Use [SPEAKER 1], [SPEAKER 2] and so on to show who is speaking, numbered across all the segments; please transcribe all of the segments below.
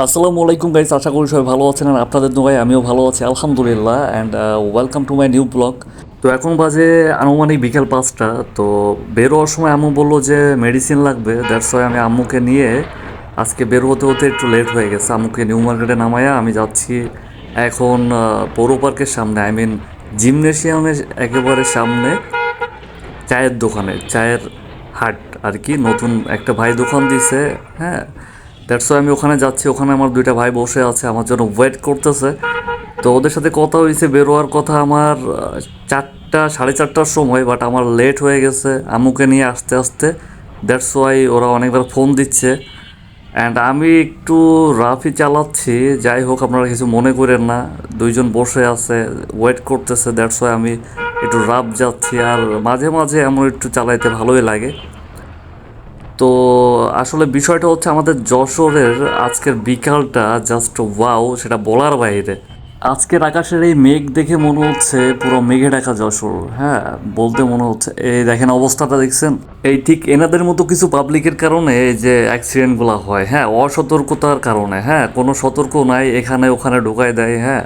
[SPEAKER 1] আসসালামু আলাইকুম গাইস, আশা করি সবাই ভালো আছেন আর আপনাদের দোয়ায় আমিও ভালো আছি আলহামদুলিল্লাহ। And welcome to my new blog. তো এখন বাজে আনুমানিক বিকেল 5টা। তো বেরোয়ার সময় আম্মু বললো যে মেডিসিন লাগবে, দ্যাটস ওয়াই আমি আম্মুকে নিয়ে আজকে বের হতে হতে একটু লেট হয়ে গেছে। আম্মুকে নিউ মার্কেটে নামায়া আমি যাচ্ছি এখন পৌর পার্কের সামনে, আই মিন জিমনেশিয়ামের একেবারে সামনে চায়ের দোকানে, চায়ের হাট আর কি। নতুন একটা ভাই দোকান দিছে, হ্যাঁ। দ্যাটস আমি ওখানে যাচ্ছি। ওখানে আমার দুইটা ভাই বসে আছে, আমার জন্য ওয়েট করতেছে। তো ওদের সাথে কথা হয়েছে বেরোয়ার কথা আমার 4টা 4:30টার সময়, বাট আমার লেট হয়ে গেছে আম্মুকে নিয়ে আসতে আসতে। দ্যাটস ওয়াই ওরা অনেকবার ফোন দিচ্ছে অ্যান্ড আমি একটু রাফই চালাচ্ছি। যাই হোক, আপনারা কিছু মনে করেন না, দুইজন বসে আছে ওয়েট করতেছে, দ্যাটস ওয়াই আমি একটু রাফ যাচ্ছি। আর মাঝে মাঝে এমন একটু চালাইতে ভালোই লাগে। তো আসলে বিষয়টা হচ্ছে আমাদের যশোরের আজকের বিকালটা জাস্ট ওয়াও, সেটা বলার বাইরে। আজকের আকাশের এই মেঘ দেখে মনে হচ্ছে পুরো মেঘে ঢাকা যশোর, হ্যাঁ। বলতে মনে হচ্ছে, এই দেখেন অবস্থাটা দেখছেন। এই ঠিক এনাদের মতো কিছু পাবলিকের কারণে এই যে অ্যাক্সিডেন্টগুলো হয়, হ্যাঁ, অসতর্কতার কারণে, হ্যাঁ, কোনো সতর্ক নাই, এখানে ওখানে ঢোকায় দেয়, হ্যাঁ,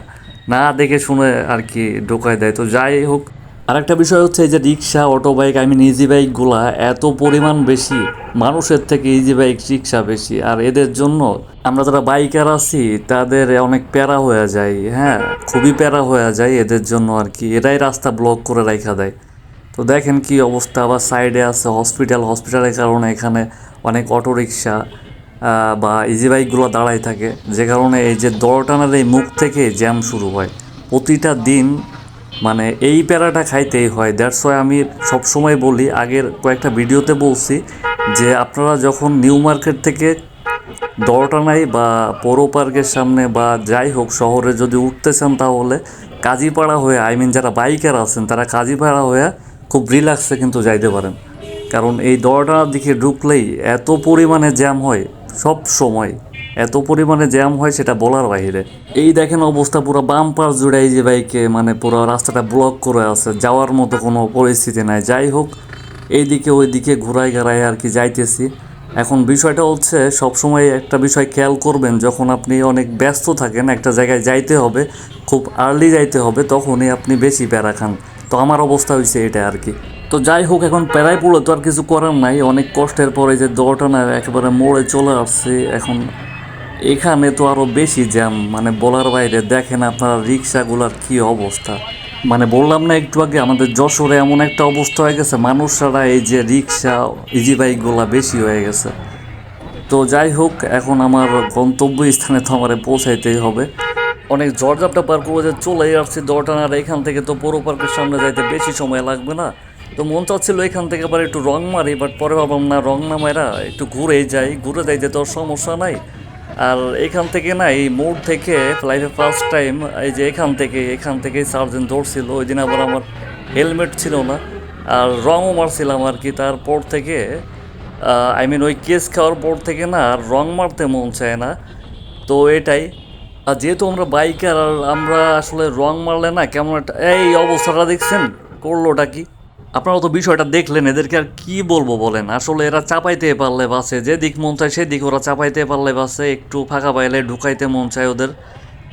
[SPEAKER 1] না দেখে শুনে আর কি ঢোকায় দেয়। তো যাই হোক, আরেকটা বিষয় হচ্ছে এই যে রিক্সা, auto bike, I mean easy বাইকগুলা এত পরিমাণ বেশি মানুষের থেকে ইজি বাইক রিক্সা বেশি। আর এদের জন্য আমরা যারা বাইকার আছি তাদের অনেক প্যারা হয়ে যায়, হ্যাঁ, খুবই প্যারা হয়ে যায় এদের জন্য আর কি। এরাই রাস্তা ব্লক করে রাখা দেয়। তো দেখেন কি অবস্থা। আবার সাইডে আছে হসপিটাল, হসপিটালের কারণে এখানে অনেক অটো রিক্সা বা ইজি বাইকগুলো দাঁড়ায় থাকে, যে কারণে এই যে দড়টানার এই মুখ থেকে জ্যাম শুরু হয় প্রতিটা দিন। মানে এই প্যারাটা খাইতেই হয়। দ্যাটস ওয়াই আমি সবসময় বলি, আগের কয়েকটা ভিডিওতে বলছি, যে আপনারা যখন নিউ মার্কেট থেকে দড়টানাই বা পৌর পার্কের সামনে বা যাই হোক শহরে যদি উঠতে চান, তাহলে কাজীপাড়া হয়ে, আই মিন যারা বাইকার আছেন তারা কাজীপাড়া হয়ে খুব রিল্যাক্সে কিন্তু যাইতে পারেন। কারণ এই দড়টানার দিকে ঢুকলেই এত পরিমাণে জ্যাম হয়, সব সময় এত পরিমাণে জ্যাম হয় সেটা বলার বাইরে। এই দেখেন অবস্থা, পুরো বাম্পার জুড়ে এই যে বাইকে, মানে পুরো রাস্তাটা ব্লক করে আছে, যাওয়ার মতো কোনো পরিস্থিতি নাই। যাই হোক, এইদিকে ওইদিকে ঘুরাই ঘেরাই আর কি যাইতেছি। এখন বিষয়টা হচ্ছে, সবসময় একটা বিষয় খেয়াল করবেন, যখন আপনি অনেক ব্যস্ত থাকেন, একটা জায়গায় যাইতে হবে, খুব আর্লি যাইতে হবে, তখনই আপনি বেশি প্যারা খান। তো আমার অবস্থা হয়েছে এটা আর কি। তো যাই হোক, এখন প্যারায় পড়লে তো আর কিছু করার নাই। অনেক কষ্টের পরে যে দৌড়টা না একেবারে মোড়ে চলে আসছে এখন। এখানে তো আরও বেশি জ্যাম, মানে বলার বাইরে। দেখেন আপনারা রিক্সাগুলার কি অবস্থা। মানে বললাম না একটু আগে, আমাদের যশোরে এমন একটা অবস্থা হয়ে গেছে, মানুষরা এই যে রিক্সা ইজি বাইকগুলা বেশি হয়ে গেছে। তো যাই হোক, এখন আমার গন্তব্য স্থানে তো আমার পৌঁছাইতেই হবে। অনেক ঝড়ঝাপটা পার করে যে চলে আসছি দোটানার এখান থেকে, তো পৌর পার্কের সামনে যাইতে বেশি সময় লাগবে না। তো মন চাচ্ছিল এখান থেকে আবার একটু রং মারি, বাট পরে ভাবলাম না, রং না মারা একটু ঘুরে যাই, ঘুরে যাইতে তো সমস্যা নাই। আর এখান থেকে না, এই মোড় থেকে লাইফে ফার্স্ট টাইম এই যে এখান থেকেই সার্জেন্ট ধরছিল। ওই দিন আবার আমার হেলমেট ছিল না, আর রঙও মারছিলাম আর কি। তারপর থেকে আই মিন ওই কেস খাওয়ার পর থেকে না আর রং মারতে মন চায় না। তো এটাই। আর যেহেতু আমরা বাইকার, আর আমরা আসলে রং মারলে না কেমন একটা, এই অবস্থাটা দেখছেন করলোটা কি। আপনারা তো বিষয়টা দেখলেন, এদেরকে আর কি বলবো বলেন। আসলে এরা চাপাইতে পারলে বাসে, যে দিক মন চায় সেদিক ওরা চাপাইতে পারলে বাসে, একটু ফাঁকা পাইলে ঢুকাইতে মন চায় ওদের।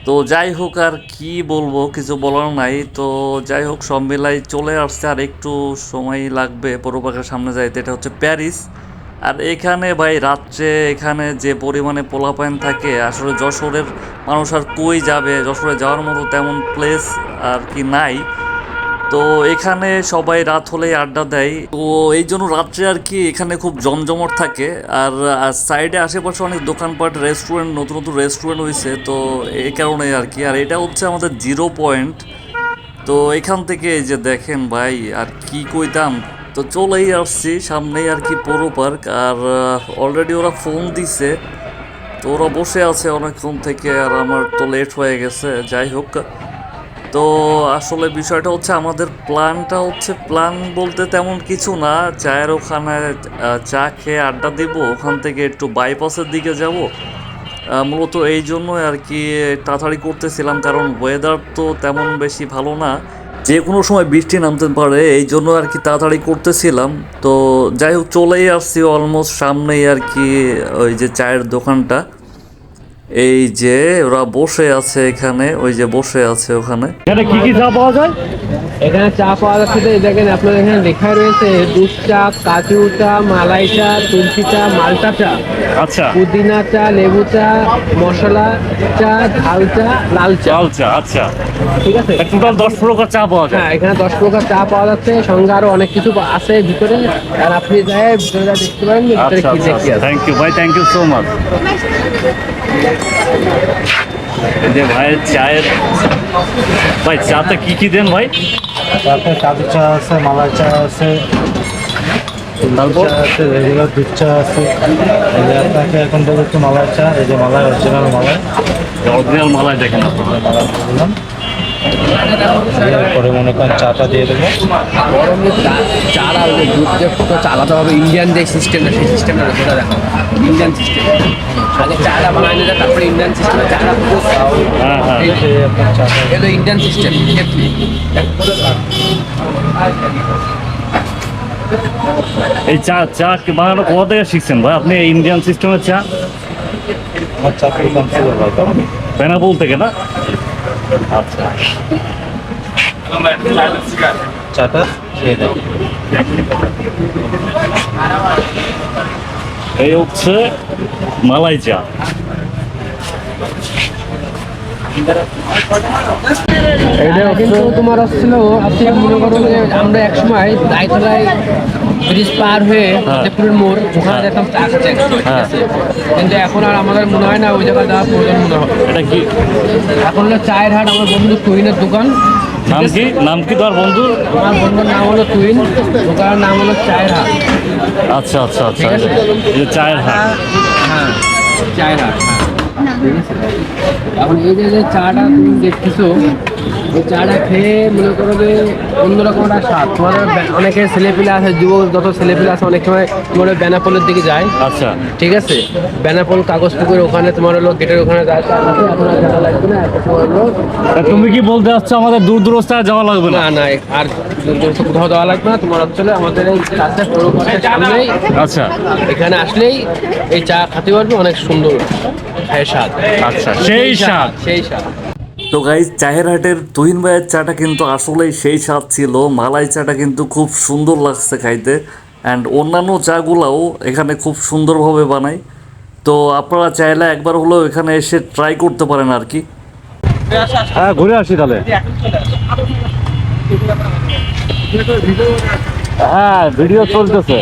[SPEAKER 1] তো যাই হোক, আর কি বলবো, কিছু বলার নাই। তো যাই হোক, সব মিলাই চলে আসছে, আর একটু সময় লাগবে পৌর পার্কের সামনে যাইতে। এটা হচ্ছে প্যারিস। আর এখানে ভাই রাত্রে এখানে যে পরিমাণে পোলাপাইন থাকে, আসলে যশোরের মানুষ আর কই যাবে, যশোরে যাওয়ার মতো তেমন প্লেস আর কি নাই। তো এখানে সবাই রাত হলেই আড্ডা দেয়, তো এই জন্য রাত্রে আর কি এখানে খুব জমজমট থাকে। আর সাইডে আশেপাশে অনেক দোকানপাট, রেস্টুরেন্ট, নতুন নতুন রেস্টুরেন্ট হয়েছে, তো এই কারণে আর কি। আর এটা হচ্ছে আমাদের জিরো পয়েন্ট। তো এখান থেকে এই যে দেখেন ভাই, আর কি কইতাম। তো চলেই আসছি সামনেই আর কি পৌর পার্ক। আর অলরেডি ওরা ফোন দিছে, তো ওরা বসে আছে অনেকক্ষণ থেকে, আর আমার তো লেট হয়ে গেছে। যাই হোক, তো আসলে বিষয়টা হচ্ছে, আমাদের প্ল্যানটা হচ্ছে, প্ল্যান বলতে তেমন কিছু না, চায়ের ওখানে চা খেয়ে আড্ডা দিব, ওখান থেকে একটু বাইপাসের দিকে যাব। মূলত এই জন্যই আর কি তাড়াতাড়ি করতেছিলাম, কারণ ওয়েদার তো তেমন বেশি ভালো না, যে কোনো সময় বৃষ্টি নামতে পারে, এই জন্য আর কি তাড়াতাড়ি করতেছিলাম। তো যাই হোক, চলেই আসছি অলমোস্ট সামনেই আর কি ওই যে চায়ের দোকানটা। এই যে ওরা বসে আছে এখানে, ওই যে বসে আছে ওখানে। এখানে কি কি চা পাওয়া যায়?
[SPEAKER 2] এখানে চা পাওয়া যাচ্ছে যে দেখেন আপনার এখানে লেখা রয়েছে দুধ চা, কাজু চা, মালাই চা, তুলসী চা, মালটা চা,
[SPEAKER 1] আচ্ছা,
[SPEAKER 2] পুদিনা চা, লেবু চা, মশলা চা, ঝাল চা, লাল চা।
[SPEAKER 1] লাল চা, আচ্ছা।
[SPEAKER 2] ঠিক আছে,
[SPEAKER 1] টোটাল 10 প্রকার চা পাওয়া যায়।
[SPEAKER 2] হ্যাঁ এখানে 10 প্রকার চা পাওয়া যাচ্ছে, সঙ্গে আরো অনেক কিছু আছে ভিতরে। আর আপনি যাই ভিতরে যা দেখতে পারেন ভিতরে
[SPEAKER 1] আচ্ছা
[SPEAKER 2] কি
[SPEAKER 1] আচ্ছা,
[SPEAKER 2] দেখি আছে।
[SPEAKER 1] থ্যাংক ইউ ভাই, থ্যাংক ইউ সো মাচ। এই যে ভাইয়ের চায়ের, ভাই চাতে কি কি দেন ভাই?
[SPEAKER 3] তারপরে কাজু চা আছে, মালাই চা আছে,
[SPEAKER 1] তারপর
[SPEAKER 3] চা আছে, রেগুলার দুধ চা আছে। এই যে আপনাকে এখন দেবো একটু মালাই চা, এই যে মালাই, অরিজিনাল মালাই।
[SPEAKER 1] অরিজিনাল মালাই দেখেন আপনারা।
[SPEAKER 3] মালাই দিয়ে দিলাম। এরপরে মনে করেন চাটা দিয়ে দেবো।
[SPEAKER 2] গরমে চা আর ওই দুধ যে তো আলাদা হবে, ইন্ডিয়ান যে সিস্টেমটা সেই সিস্টেমটা সেটা দেখো, ইন্ডিয়ান সিস্টেম। আগে চাটা বানাই নিয়ে যায়, তারপরে ইন্ডিয়ান সিস্টেমে চাটা
[SPEAKER 1] হ্যাঁ হ্যাঁ,
[SPEAKER 3] এই যে আপনার চাটা
[SPEAKER 2] এলো ইন্ডিয়ান সিস্টেম।
[SPEAKER 1] এই চা চা বানানো কোথা থেকে শিখছেন ভাই আপনি? এই ইন্ডিয়ান সিস্টেমের চা
[SPEAKER 3] আমার চা তুলতাম সুগার ভাই তো।
[SPEAKER 1] বেনাপোল থেকে না? আচ্ছা,
[SPEAKER 3] চাটা খেয়ে দেয়।
[SPEAKER 1] এই হচ্ছে মালাই চা।
[SPEAKER 2] এটা কিন্তু তোমার হচ্ছিল, আপনি মনে করো যে আমরা একসময় দায়তলায় ব্রিজ পার হয়ে ফতেপুরের মোড় ওখানে যেতাম চা খেতে একসময়, ঠিক আছে? কিন্তু এখন আর আমাদের মনে হয় না ওই জায়গায় যাওয়া প্রয়োজন মনে হয়।
[SPEAKER 1] এটা কি
[SPEAKER 2] এখন হলো চায়ের হাট, আমার বন্ধু তুহিনের দোকান।
[SPEAKER 1] নাম কি? নাম কি তোমার বন্ধু?
[SPEAKER 2] আমার বন্ধুর নাম হলো তুহিন, দোকানের নাম হলো চায়ের হাট।
[SPEAKER 1] আচ্ছা আচ্ছা আচ্ছা,
[SPEAKER 2] ঠিক আছে।
[SPEAKER 1] এই যে চায়ের হাট।
[SPEAKER 2] হ্যাঁ চায়ের হাট, হ্যাঁ ঠিক আছে। এখন এই যে যে চাটা তুমি দেখতেছো, এই চাটা খেয়ে মনে করো যে অন্যরকম একটা স্বাদ। তোমাদের অনেকে ছেলেপিলে আছে, যুবক যত ছেলেপিলে আছে অনেক সময় তোমার বেনাপোলের দিকে যায়,
[SPEAKER 1] আচ্ছা,
[SPEAKER 2] ঠিক আছে? বেনাপোল কাগজ পুকুর ওখানে তোমার হলো গেটের ওখানে যায় চা খেতে, এখন আর যাওয়া লাগবে না। এখন তোমার হলো
[SPEAKER 1] তা তুমি কি বলতে চাচ্ছ আমাদের দূর দূরস্থায় যাওয়া লাগবে না?
[SPEAKER 2] না না, আর কোথাও যাওয়া লাগবে না। তোমার হচ্ছে আমাদের এই কাছে সামনেই,
[SPEAKER 1] আচ্ছা
[SPEAKER 2] এখানে আসলেই এই চা খেতে পারবে, অনেক সুন্দর খায় স্বাদ।
[SPEAKER 1] আচ্ছা, সেই স্বাদ।
[SPEAKER 2] সেই স্বাদ।
[SPEAKER 1] তো গাইজ, চায়ের হাটের তুহিন ভাইয়ের চাটা কিন্তু আসলেই সেই স্বাদ ছিল। মালাই চাটা কিন্তু খুব সুন্দর লাগছে খাইতে, অ্যান্ড অন্যান্য চাগুলাও এখানে খুব সুন্দরভাবে বানায়। তো আপনারা চাইলে একবার হলেও এখানে এসে ট্রাই করতে পারেন আর কি। হ্যাঁ, ঘুরে আসি তাহলে। হ্যাঁ, ভিডিও চলতেছে।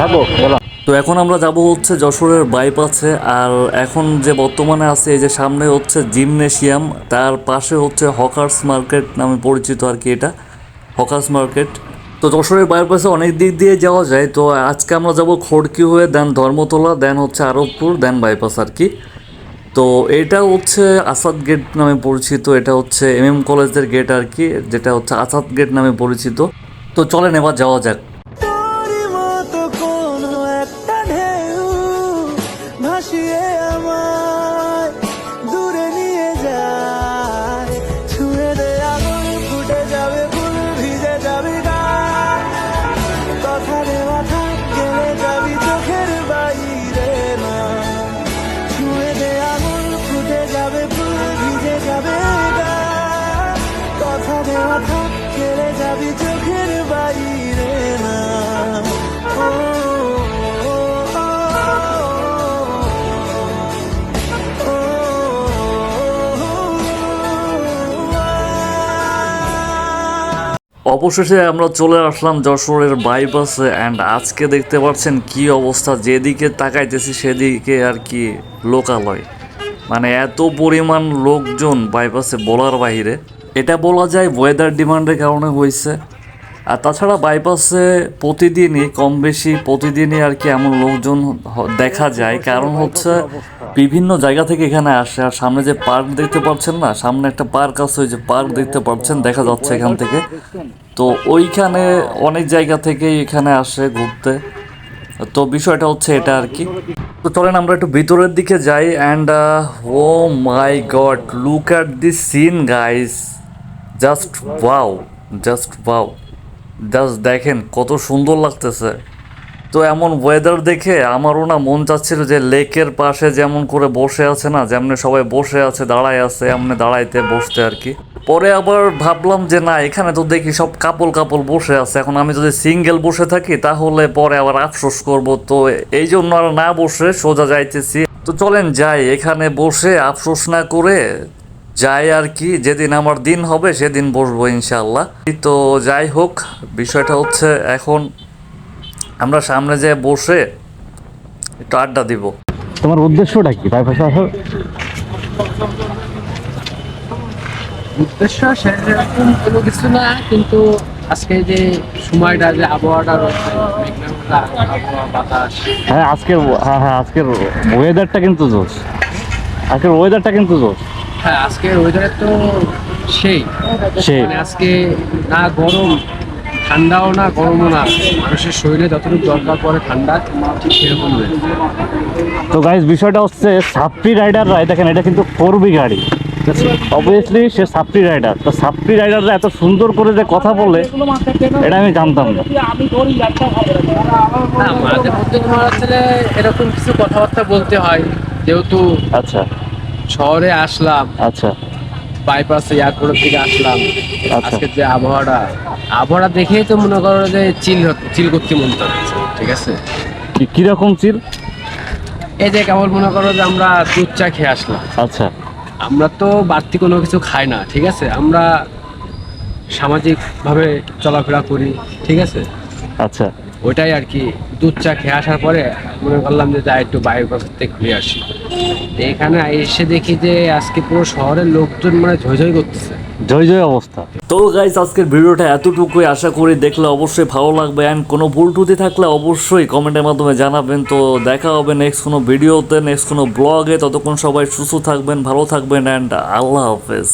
[SPEAKER 1] থাকো, বলো। তো এখন আমরা যাব হচ্ছে যশোরের বাইপাসে। আর এখন যে বর্তমানে আছে, এই যে সামনে হচ্ছে জিমনেশিয়াম, তার পাশে হচ্ছে হকার্স মার্কেট নামে পরিচিত আর কি, এটা হকার্স মার্কেট। তো যশোরের বাইপাসে অনেক দিক দিয়ে যাওয়া যায়। তো আজকে আমরা যাব খড়কি হয়ে, দেন ধর্মতলা, দেন হচ্ছে আরবপুর, দেন বাইপাস আর কি। তো এটা হচ্ছে আসাদ গেট নামে পরিচিত, এটা হচ্ছে এমএম কলেজের গেট আর কি, যেটা হচ্ছে আসাদ গেট নামে পরিচিত। তো চলেন এবার যাওয়া যাক।
[SPEAKER 4] তোরই মতো কোনো একটা ঢেউ ভাসিয়ে আমায় দূরে নিয়ে যায়, ছুঁয়ে দে আগুন, ফুটে যাবে ফুল, ভিজে যাবি গান, কথা রে মাথা গেলে যাবি চোখের বাইরে না, ছুঁয়ে দে আগুন, ফুটে যাবে ফুল, ভিজে যাবে গান, কথা রে মাথা গেলে যাবি চোখের বাইরে না। ও, ও, ও, ও,
[SPEAKER 1] অবশেষে আমরা চলে আসলাম যশোরের বাইপাসে, অ্যান্ড আজকে দেখতে পাচ্ছেন কি অবস্থা, যেদিকে তাকাইতেছি সেদিকে আর কি লোকালয়। মানে এত পরিমাণ লোকজন বাইপাসে বলার বাইরে। এটা বলা যায় ওয়েদার ডিমান্ডের কারণে হয়েছে। আর তাছাড়া বাইপাসে প্রতিদিনই কম বেশি প্রতিদিনই আর কি এমন লোকজন দেখা যায়, কারণ হচ্ছে বিভিন্ন জায়গা থেকে এখানে আসে। আর সামনে যে পার্ক দেখতে পাচ্ছেন না, সামনে একটা পার্ক আছে, ওই যে পার্ক দেখতে পাচ্ছেন, দেখা যাচ্ছে এখান থেকে। তো ওইখানে অনেক জায়গা থেকেই এখানে আসে ঘুরতে। তো বিষয়টা হচ্ছে এটা আর কি। তো চলেন আমরা একটু ভিতরের দিকে যাই। And oh my god, look at this scene guys, just wow, just wow, just দেখেন কত সুন্দর লাগতেছে। তো এমন ওয়েদার দেখে আমারও না মন চাচ্ছিল যে লেকের পাশে যেমন করে বসে আছে না, যেমনি সবাই বসে আছে দাঁড়ায় আছে এমনি দাঁড়াইতে বসতে আর কি। পরে আবার ভাবলাম যে না, এখানে তো দেখি সব কাপল কাপল বসে আছে, এখন আমি যদি সিঙ্গেল বসে থাকি তাহলে পরে আবার আফসোস করব। তো এই জন্য আর না বসে সোজা যাইতেছি। তো চলেন যাই, এখানে বসে আফসোস না করে যাই আর কি। যেদিন আমার দিন হবে সেদিন বসবো ইনশাল্লাহ। তো যাই হোক, বিষয়টা হচ্ছে এখন আমরা সামনে যেয়ে বসে একটু আড্ডা দিব।
[SPEAKER 3] তোমার উদ্দেশ্যটা কি বাইপাসে আসার?
[SPEAKER 2] উদ্দেশ্য সেরকম কোনো কিছু না, কিন্তু আজকে যে সময়টা, যে আবহাওয়াটা রয়েছে, মেঘলা আবহাওয়া, বাতাস।
[SPEAKER 3] হ্যাঁ আজকের, হ্যাঁ আজকের ওয়েদারটা কিন্তু জোশ। আজকের ওয়েদারটা কিন্তু জোশ।
[SPEAKER 2] হ্যাঁ আজকের ওয়েদারে তো সেই মানে আজকে না গরম, ঠান্ডাও না, গরমও না, মানুষের শরীরে যতটুকু দরকার পড়ে ঠান্ডা, ঠিক সেরকম রয়েছে।
[SPEAKER 3] তো গাইজ বিষয়টা হচ্ছে সাপ্রি রাইডাররা, দেখেন এটা কিন্তু 4B গাড়ি, অবভিয়াসলি সে সাপ্রি রাইডার। তো সাপ্রি রাইডাররা এত সুন্দর করে যে কথা বলে এটা আমি জানতাম না।
[SPEAKER 2] না মাঝে মধ্যে তোমার আসলে এরকম কিছু কথাবার্তা বলতে হয়, যেহেতু
[SPEAKER 3] আচ্ছা
[SPEAKER 2] শহরে আসলাম,
[SPEAKER 3] আচ্ছা
[SPEAKER 2] বাইপাসে এয়ারপোর্টের দিকে আসলাম।
[SPEAKER 3] আচ্ছা।
[SPEAKER 2] আজকের যে আবহাওয়াটা দেখেই তো মনে করো যে চিল করতে মন চাচ্ছে, ঠিক আছে।
[SPEAKER 3] কিরকম চিল?
[SPEAKER 2] এই যে কেবল মনে করো যে আমরা দুধ চা খেয়ে আসলাম।
[SPEAKER 3] আচ্ছা
[SPEAKER 2] আমরা তো বাড়তি কোনো কিছু খাই না, ঠিক আছে, আমরা সামাজিকভাবে চলাফেরা করি, ঠিক আছে।
[SPEAKER 3] আচ্ছা
[SPEAKER 2] ওইটাই আর কি, দুধ চা খেয়ে আসার পরে মনে করলাম যে যাই একটু বাইরের পাশ থেকে ঘুরে আসি। তো এখানে এসে দেখি যে আজকে পুরো শহরের লোকজন মানে ঝই ঝই করতেছে,
[SPEAKER 3] জয় জয় অবস্থা।
[SPEAKER 1] তো গাইস আজকের ভিডিওটা এতটুকুই, আশা করি দেখলে অবশ্যই ভালো লাগবে। অ্যান্ড কোনো ভুল ত্রুটি থাকলে অবশ্যই কমেন্টের মাধ্যমে জানাবেন। তো দেখা হবে নেক্সট কোনো ভিডিওতে, নেক্সট কোনো ব্লগে। ততক্ষণ সবাই সুস্থ থাকবেন, ভালো থাকবেন, অ্যান্ড আল্লাহ হাফেজ।